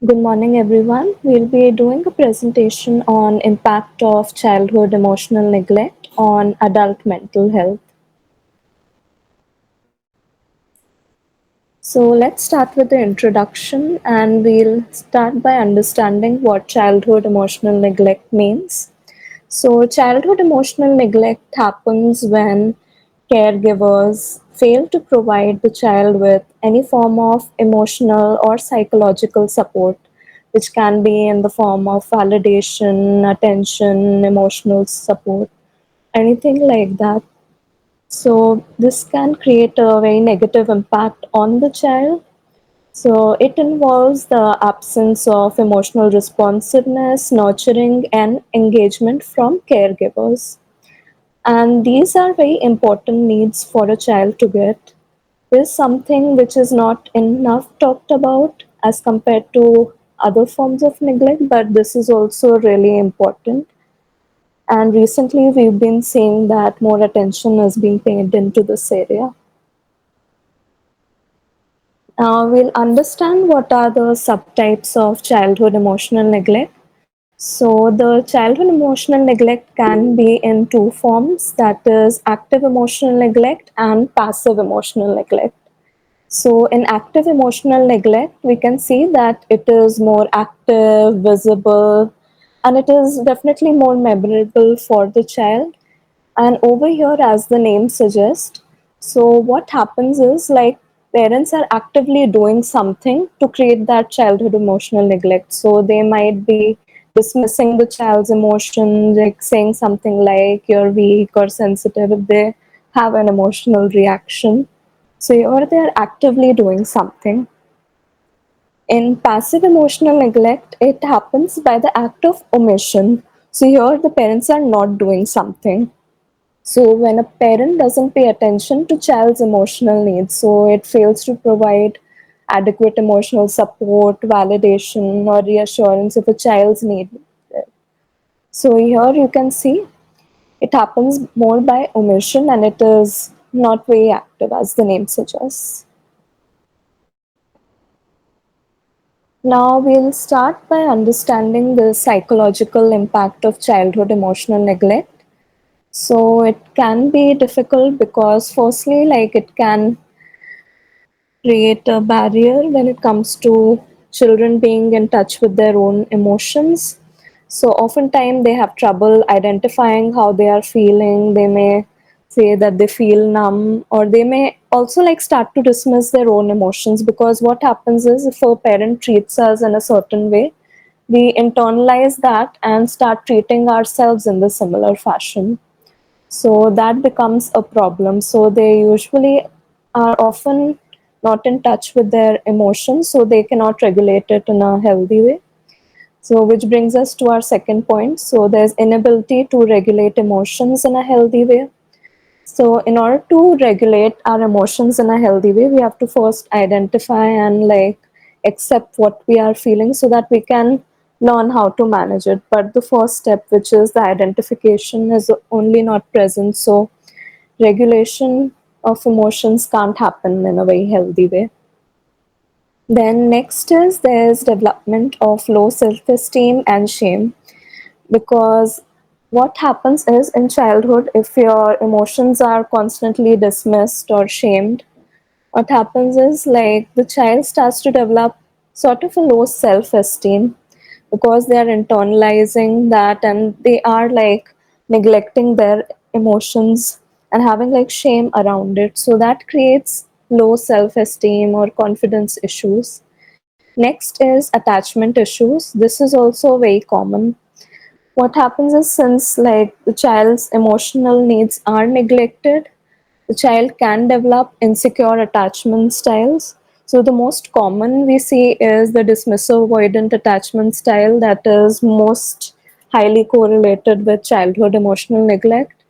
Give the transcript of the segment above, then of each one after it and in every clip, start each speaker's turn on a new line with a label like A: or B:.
A: Good morning everyone. We'll be doing a presentation on impact of childhood emotional neglect on adult mental health. So let's start with the introduction and we'll start by understanding what childhood emotional neglect means. So childhood emotional neglect happens when caregivers fail to provide the child with any form of emotional or psychological support, which can be in the form of validation, attention, emotional support, anything like that. So, this can create a very negative impact on the child. So, it involves the absence of emotional responsiveness, nurturing, and engagement from caregivers. And these are very important needs for a child to get. This is something which is not enough talked about as compared to other forms of neglect, but this is also really important. And recently, we've been seeing that more attention is being paid into this area. We'll understand what are the subtypes of childhood emotional neglect. So, the childhood emotional neglect can be in two forms, that is, active emotional neglect and passive emotional neglect. So, in active emotional neglect, we can see that it is more active, visible, and it is definitely more memorable for the child. And over here, as the name suggests, so what happens is like parents are actively doing something to create that childhood emotional neglect. So they might be dismissing the child's emotions, like saying something like you're weak or sensitive if they have an emotional reaction. So here they are actively doing something. In passive emotional neglect, it happens by the act of omission. So here the parents are not doing something. So when a parent doesn't pay attention to child's emotional needs, so it fails to provide adequate emotional support, validation, or reassurance if a child's need. So here you can see it happens more by omission and it is not very active as the name suggests. Now we'll start by understanding the psychological impact of childhood emotional neglect. So it can be difficult because firstly, like it can create a barrier when it comes to children being in touch with their own emotions. So oftentimes they have trouble identifying how they are feeling. They may say that they feel numb, or they may also like start to dismiss their own emotions, because what happens is if a parent treats us in a certain way, we internalize that and start treating ourselves in the similar fashion. So that becomes a problem. So they usually are often not in touch with their emotions, so they cannot regulate it in a healthy way. So which brings us to our second point. So there's inability to regulate emotions in a healthy way. So in order to regulate our emotions in a healthy way, we have to first identify and like accept what we are feeling so that we can learn how to manage it. But the first step, which is the identification, is only not present. So regulation of emotions can't happen in a very healthy way. Then next is there's development of low self-esteem and shame, because what happens is in childhood, if your emotions are constantly dismissed or shamed, what happens is like the child starts to develop sort of a low self-esteem, because they are internalizing that and they are like neglecting their emotions and having like shame around it. So that creates low self-esteem or confidence issues. Next is attachment issues. This is also very common. What happens is, since like the child's emotional needs are neglected, the child can develop insecure attachment styles. So the most common we see is the dismissive avoidant attachment style, that is most highly correlated with childhood emotional neglect.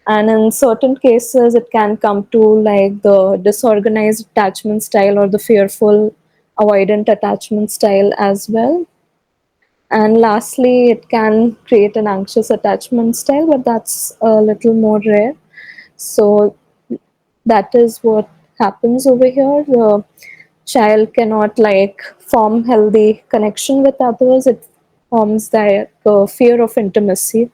A: And in certain cases it can come to like the disorganized attachment style or the fearful avoidant attachment style as well. And lastly, it can create an anxious attachment style, but that's a little more rare. So that is what happens over here. child cannot like form healthy connection with others. It forms that fear of intimacy.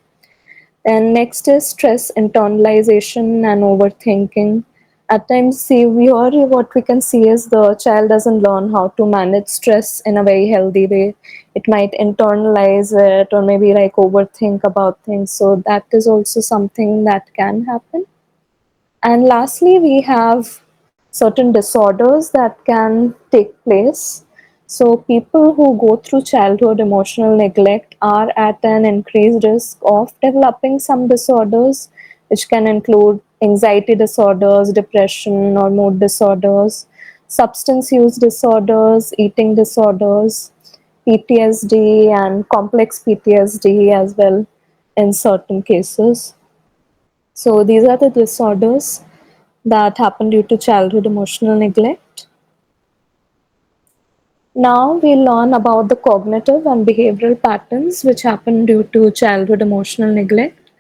A: And next is stress internalization and overthinking. At times, see, what we can see is the child doesn't learn how to manage stress in a very healthy way. It might internalize it or maybe like overthink about things. So that is also something that can happen. And lastly, we have certain disorders that can take place. So, people who go through childhood emotional neglect are at an increased risk of developing some disorders, which can include anxiety disorders, depression, or mood disorders, substance use disorders, eating disorders, PTSD, and complex PTSD as well in certain cases. So, these are the disorders that happen due to childhood emotional neglect. Now we learn about the cognitive and behavioral patterns which happen due to childhood emotional neglect.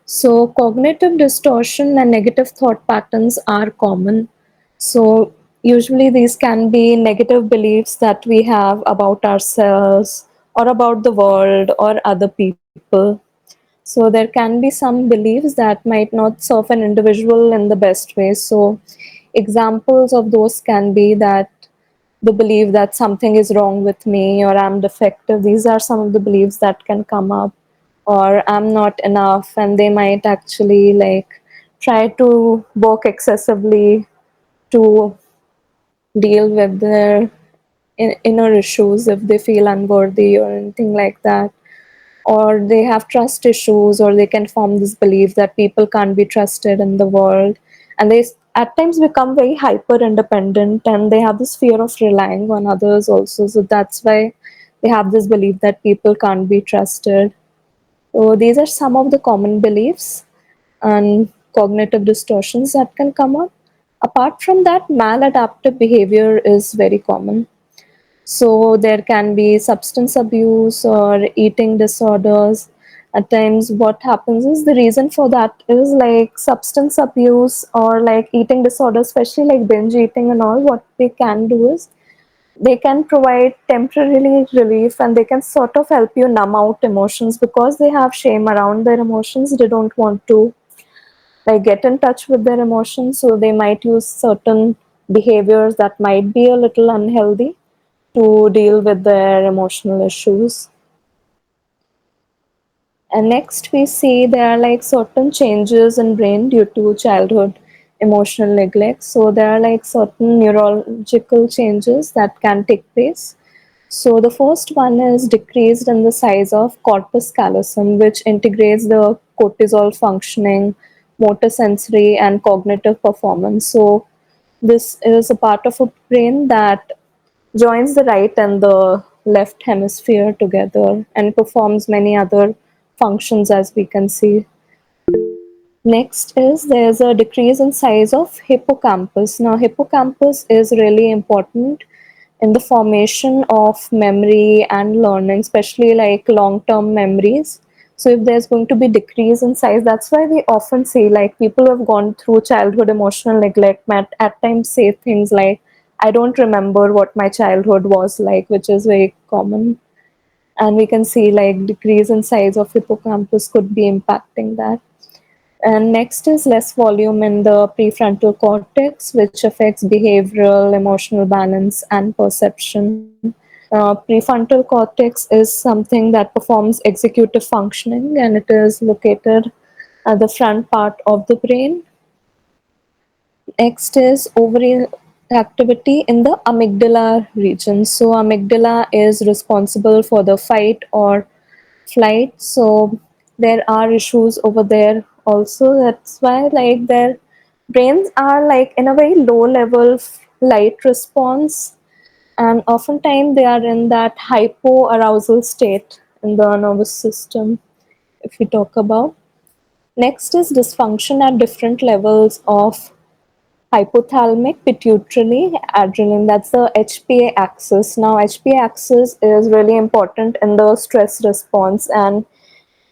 A: So, cognitive distortion and negative thought patterns are common. So, usually these can be negative beliefs that we have about ourselves or about the world or other people. So there can be some beliefs that might not serve an individual in the best way. So examples of those can be that the belief that something is wrong with me or I'm defective. These are some of the beliefs that can come up, or I'm not enough, and they might actually like try to work excessively to deal with their inner issues if they feel unworthy or anything like that, or they have trust issues, or they can form this belief that people can't be trusted in the world, and they at times become very hyper independent, and they have this fear of relying on others also. So that's why they have this belief that people can't be trusted. So these are some of the common beliefs and cognitive distortions that can come up. Apart from that, maladaptive behavior is very common. So there can be substance abuse or eating disorders. At times, what happens is the reason for that is like substance abuse or like eating disorders, especially like binge eating and all. What they can do is they can provide temporarily relief, and they can sort of help you numb out emotions because they have shame around their emotions. They don't want to like get in touch with their emotions, so they might use certain behaviors that might be a little unhealthy to deal with their emotional issues. And next we see there are like certain changes in brain due to childhood emotional neglect. So there are like certain neurological changes that can take place. So the first one is decreased in the size of corpus callosum, which integrates the cortisol functioning, motor sensory, and cognitive performance. So this is a part of a brain that joins the right and the left hemisphere together and performs many other functions, as we can see. Next is there's a decrease in size of hippocampus. Now hippocampus is really important in the formation of memory and learning, especially like long-term memories. So if there's going to be decrease in size, that's why we often say like people who have gone through childhood emotional neglect might at times say things like, I don't remember what my childhood was like, which is very common. And we can see like decrease in size of hippocampus could be impacting that. And next is less volume in the prefrontal cortex, which affects behavioral, emotional balance, and perception. Prefrontal cortex is something that performs executive functioning, and it is located at the front part of the brain. Next is overactivity in the amygdala region. So, amygdala is responsible for the fight or flight. So, there are issues over there also. That's why, like, their brains are like in a very low level light response, and oftentimes they are in that hypoarousal state in the nervous system. If we talk about next is dysfunction at different levels of hypothalamic pituitary adrenaline, that's the HPA axis. Now HPA axis is really important in the stress response, and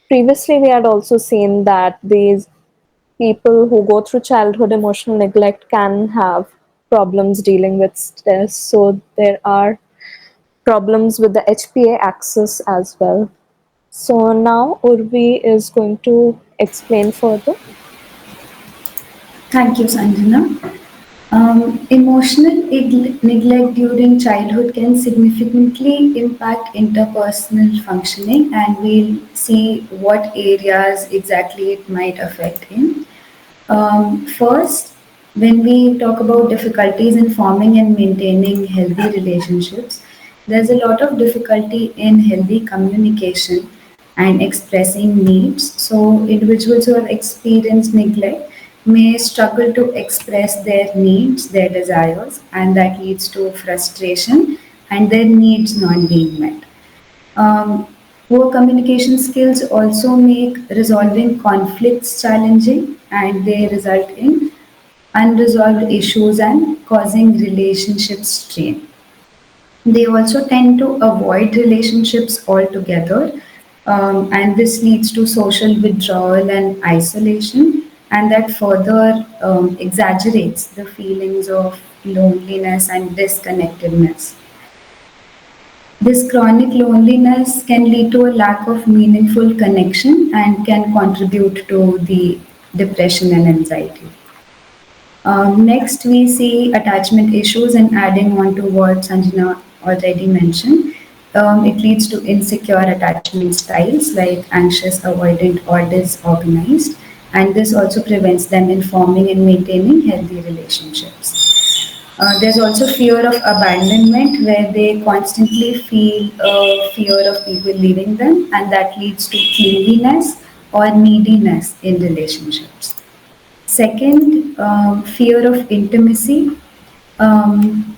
A: previously we had also seen that these people who go through childhood emotional neglect can have problems dealing with stress. So there are problems with the HPA axis as well. So now Urvi is going to explain further.
B: Thank you, Sanjana. Emotional neglect during childhood can significantly impact interpersonal functioning, and we'll see what areas exactly it might affect in. First, when we talk about difficulties in forming and maintaining healthy relationships, there's a lot of difficulty in healthy communication and expressing needs. So, individuals who have experienced neglect may struggle to express their needs, their desires, and that leads to frustration and their needs not being met. Um, Poor communication skills also make resolving conflicts challenging, and they result in unresolved issues and causing relationship strain. They also tend to avoid relationships altogether, and this leads to social withdrawal and isolation, and that further exaggerates the feelings of loneliness and disconnectedness. This chronic loneliness can lead to a lack of meaningful connection and can contribute to the depression and anxiety. Next, we see attachment issues, and adding on to what Sanjana already mentioned, it leads to insecure attachment styles like anxious, avoidant, or disorganized, and this also prevents them in forming and maintaining healthy relationships. There's also fear of abandonment, where they constantly feel fear of people leaving them, and that leads to clinginess or neediness in relationships. Second, fear of intimacy. Um,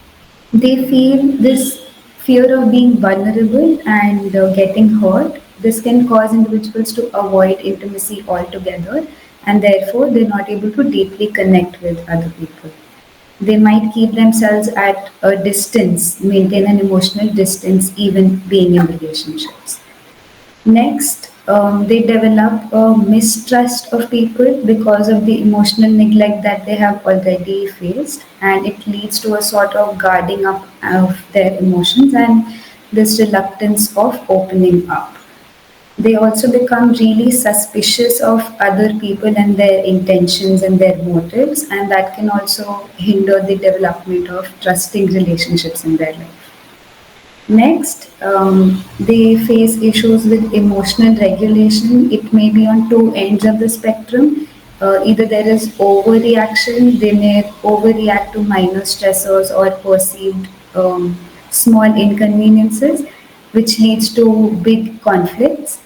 B: they feel this fear of being vulnerable and getting hurt. This can cause individuals to avoid intimacy altogether, and therefore they're not able to deeply connect with other people. They might keep themselves at a distance, maintain an emotional distance, even being in relationships. Next, they develop a mistrust of people because of the emotional neglect that they have already faced, and it leads to a sort of guarding up of their emotions and this reluctance of opening up. They also become really suspicious of other people and their intentions and their motives, and that can also hinder the development of trusting relationships in their life. Next, they face issues with emotional regulation. It may be on two ends of the spectrum. Either there is overreaction, they may overreact to minor stressors or perceived small inconveniences, which leads to big conflicts.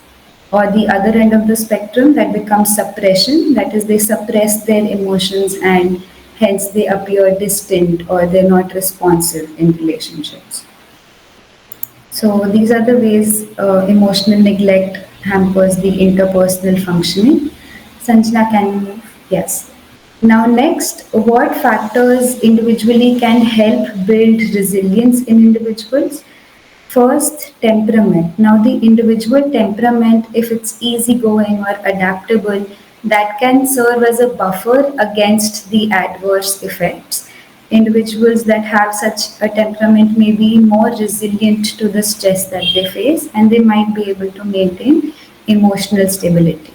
B: Or the other end of the spectrum, that becomes suppression, that is, they suppress their emotions and hence they appear distant or they're not responsive in relationships. So these are the ways emotional neglect hampers the interpersonal functioning. Sanjana, can you move? Yes. Now next, what factors individually can help build resilience in individuals? First, temperament. Now, the individual temperament, if it's easygoing or adaptable, that can serve as a buffer against the adverse effects. Individuals that have such a temperament may be more resilient to the stress that they face, and they might be able to maintain emotional stability.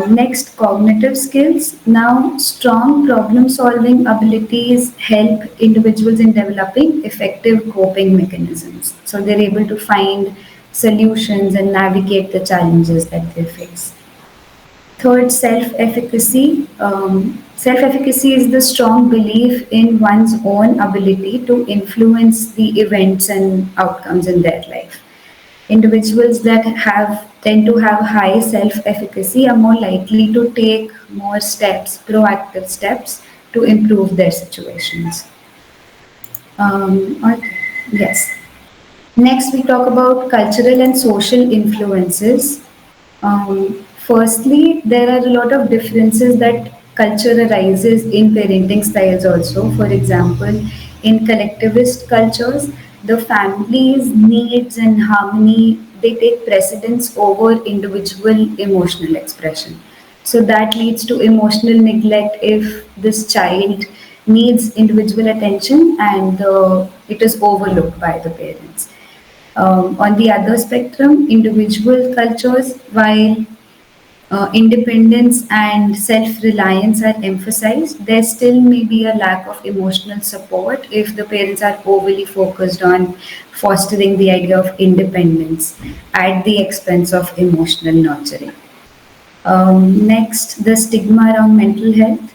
B: Next, cognitive skills. Now, strong problem solving abilities help individuals in developing effective coping mechanisms. So, they're able to find solutions and navigate the challenges that they face. Third, self efficacy. Self efficacy is the strong belief in one's own ability to influence the events and outcomes in their life. Individuals that have tend to have high self-efficacy are more likely to take more steps, proactive steps to improve their situations. Okay. Yes. Next, we talk about cultural and social influences. Firstly, there are a lot of differences that culture arises in parenting styles also. For example, in collectivist cultures, the family's needs and harmony, they take precedence over individual emotional expression. So that leads to emotional neglect if this child needs individual attention, and it is overlooked by the parents. On the other spectrum, individual cultures, while independence and self reliance are emphasized, there still may be a lack of emotional support if the parents are overly focused on fostering the idea of independence at the expense of emotional nurturing. Next, the stigma around mental health.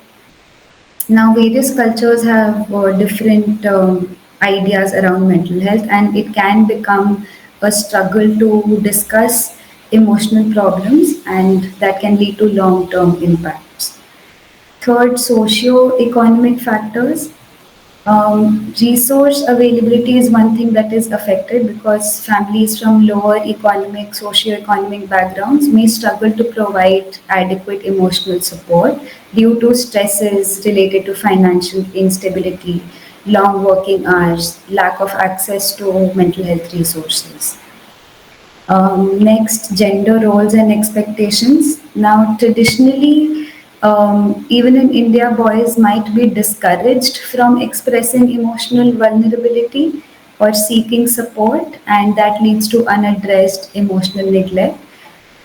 B: Now, various cultures have different ideas around mental health, and it can become a struggle to discuss emotional problems, and that can lead to long term impacts. Third, socio-economic factors. Resource availability is one thing that is affected because families from lower economic, socio-economic backgrounds may struggle to provide adequate emotional support due to stresses related to financial instability, long working hours, lack of access to mental health resources. Next, gender roles and expectations. Now, traditionally, even in India, boys might be discouraged from expressing emotional vulnerability or seeking support, and that leads to unaddressed emotional neglect.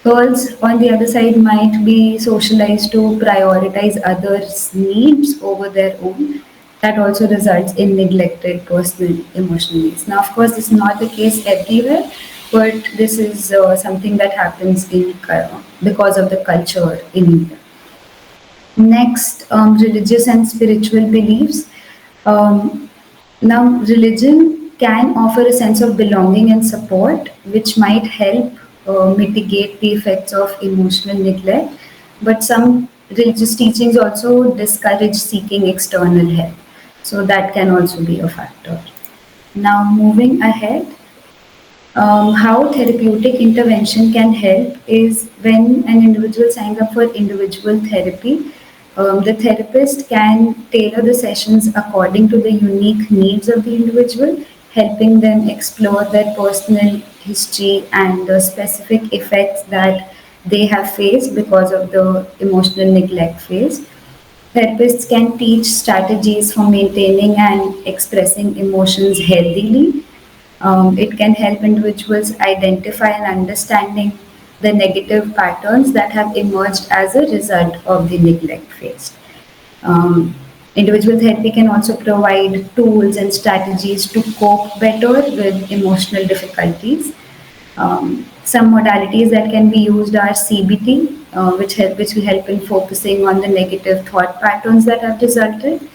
B: Girls, on the other side, might be socialized to prioritize others' needs over their own. That also results in neglected personal emotional needs. Now, of course, this is not the case everywhere, but this is something that happens because of the culture in India. Next, religious and spiritual beliefs. Um, Now, religion can offer a sense of belonging and support, which might help mitigate the effects of emotional neglect. But some religious teachings also discourage seeking external help. So, that can also be a factor. Now, moving ahead, how therapeutic intervention can help is when an individual signs up for individual therapy, the therapist can tailor the sessions according to the unique needs of the individual, helping them explore their personal history and the specific effects that they have faced because of the emotional neglect phase. Therapists can teach strategies for maintaining and expressing emotions healthily. It can help individuals identify and understanding the negative patterns that have emerged as a result of the neglect phase. Um, Individual therapy can also provide tools and strategies to cope better with emotional difficulties. Some modalities that can be used are CBT, which will help in focusing on the negative thought patterns that have resulted.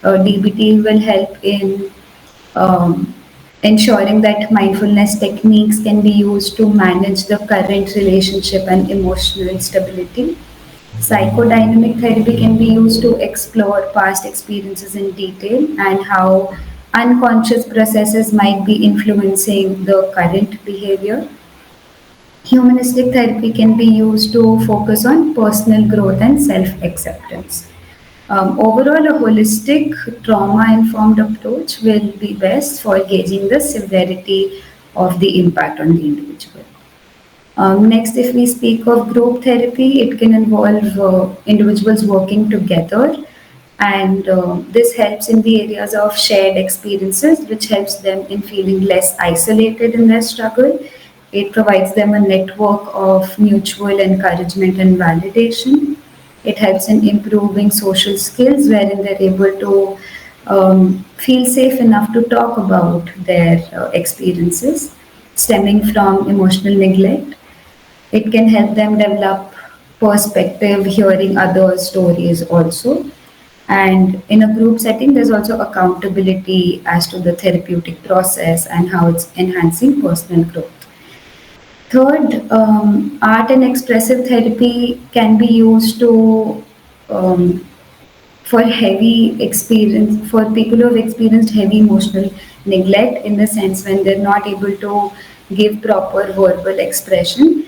B: DBT will help in um, ensuring that mindfulness techniques can be used to manage the current relationship and emotional stability. Psychodynamic therapy can be used to explore past experiences in detail and how unconscious processes might be influencing the current behavior. Humanistic therapy can be used to focus on personal growth and self acceptance. Overall, a holistic, trauma informed approach will be best for gauging the severity of the impact on the individual. Next, if we speak of group therapy, it can involve individuals working together, and this helps in the areas of shared experiences, which helps them in feeling less isolated in their struggle. It provides them a network of mutual encouragement and validation. It helps in improving social skills, wherein they're able to feel safe enough to talk about their experiences stemming from emotional neglect. It can help them develop perspective, hearing other stories also. And in a group setting, there's also accountability as to the therapeutic process and how it's enhancing personal growth. Third, art and expressive therapy can be used to um, for heavy experience for people who have experienced heavy emotional neglect, in the sense when they're not able to give proper verbal expression.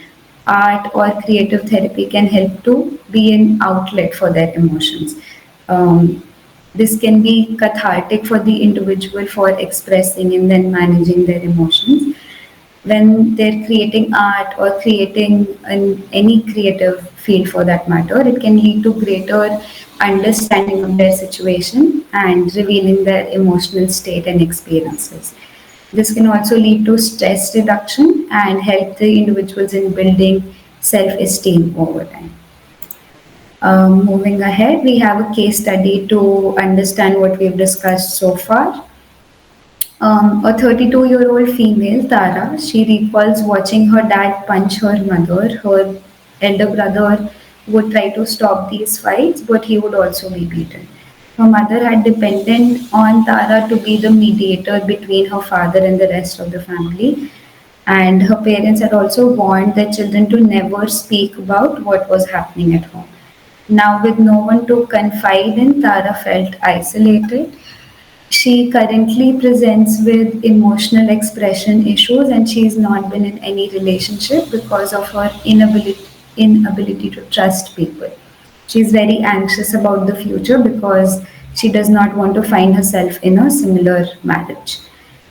B: Art or creative therapy can help to be an outlet for their emotions. um, this can be cathartic for the individual for expressing and then managing their emotions. when they're creating art or creating in any creative field for that matter, it can lead to greater understanding of their situation and revealing their emotional state and experiences. This can also lead to stress reduction and help the individuals in building self-esteem over time. Moving ahead, we have a case study to understand what we've discussed so far. A 32-year-old female, Tara, she recalls watching her dad punch her mother. Her elder brother would try to stop these fights, but he would also be beaten. Her mother had depended on Tara to be the mediator between her father and the rest of the family. And her parents had also warned their children to never speak about what was happening at home. Now, with no one to confide in, Tara felt isolated. She currently presents with emotional expression issues and she's not been in any relationship because of her inability to trust people. She's very anxious about the future because she does not want to find herself in a similar marriage.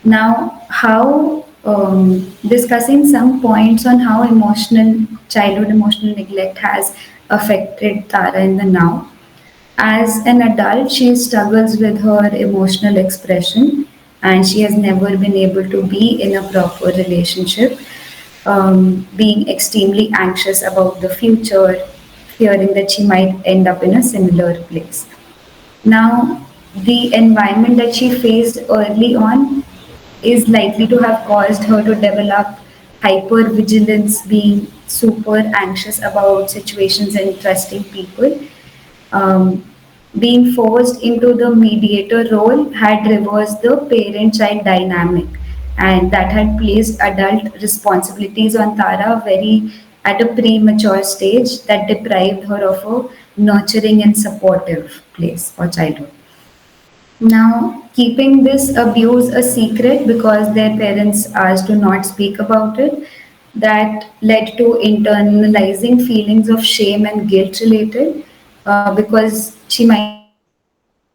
B: Now, how discussing some points on how childhood emotional neglect has affected Tara in the now. As an adult, she struggles with her emotional expression and she has never been able to be in a proper relationship, being extremely anxious about the future, fearing that she might end up in a similar place. Now, the environment that she faced early on is likely to have caused her to develop hypervigilance, being super anxious about situations and trusting people. um, Being forced into the mediator role had reversed the parent child dynamic and that had placed adult responsibilities on Tara very at a premature stage that deprived her of a nurturing and supportive place or childhood. Now, keeping this abuse a secret because their parents asked to not speak about it, that led to internalizing feelings of shame and guilt related, because she might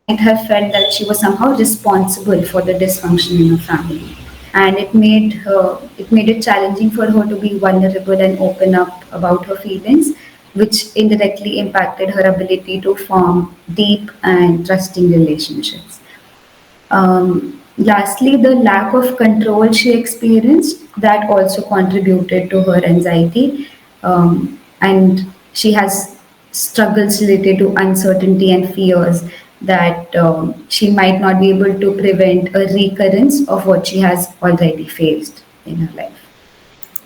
B: have felt that she was somehow responsible for the dysfunction in her family. And it made it challenging for her to be vulnerable and open up about her feelings, which indirectly impacted her ability to form deep and trusting relationships. Lastly, the lack of control she experienced that also contributed to her anxiety, and she has struggles related to uncertainty and fears that she might not be able to prevent a recurrence of what she has already faced in her life.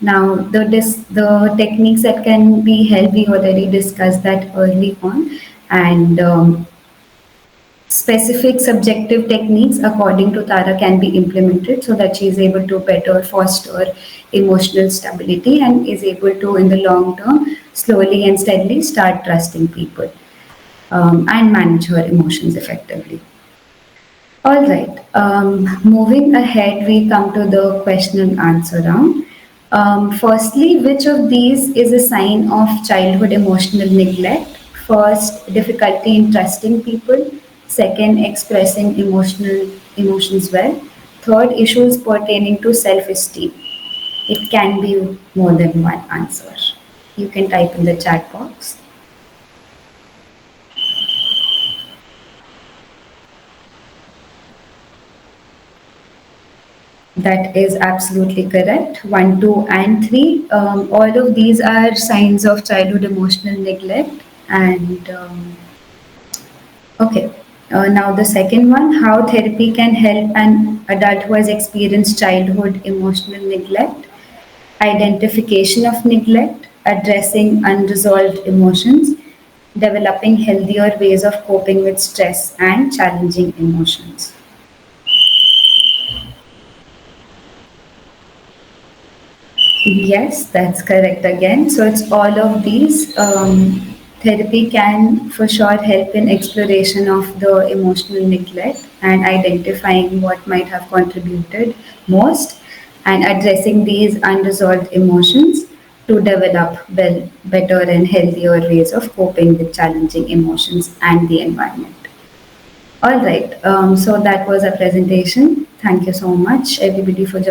B: Now, the techniques that can be helped, we already discussed that early on, and specific subjective techniques according to Tara can be implemented so that she is able to better foster emotional stability and is able to in the long term slowly and steadily start trusting people, and manage her emotions effectively. All right. Moving ahead, we come to the question and answer round. Firstly, which of these is a sign of childhood emotional neglect? First, difficulty in trusting people. Second, expressing emotions well. Third, issues pertaining to self-esteem. It can be more than one answer. You can type in the chat box. That is absolutely correct. One, two, and three. All of these are signs of childhood emotional neglect. And okay, now the second one, how therapy can help an adult who has experienced childhood emotional neglect. Identification of neglect, addressing unresolved emotions, developing healthier ways of coping with stress and challenging emotions. Yes, that's correct again. So it's all of these. Therapy can for sure help in exploration of the emotional neglect and identifying what might have contributed most and addressing these unresolved emotions to develop better and healthier ways of coping with challenging emotions and the environment. All right, so that was a presentation. Thank you so much, everybody, for joining.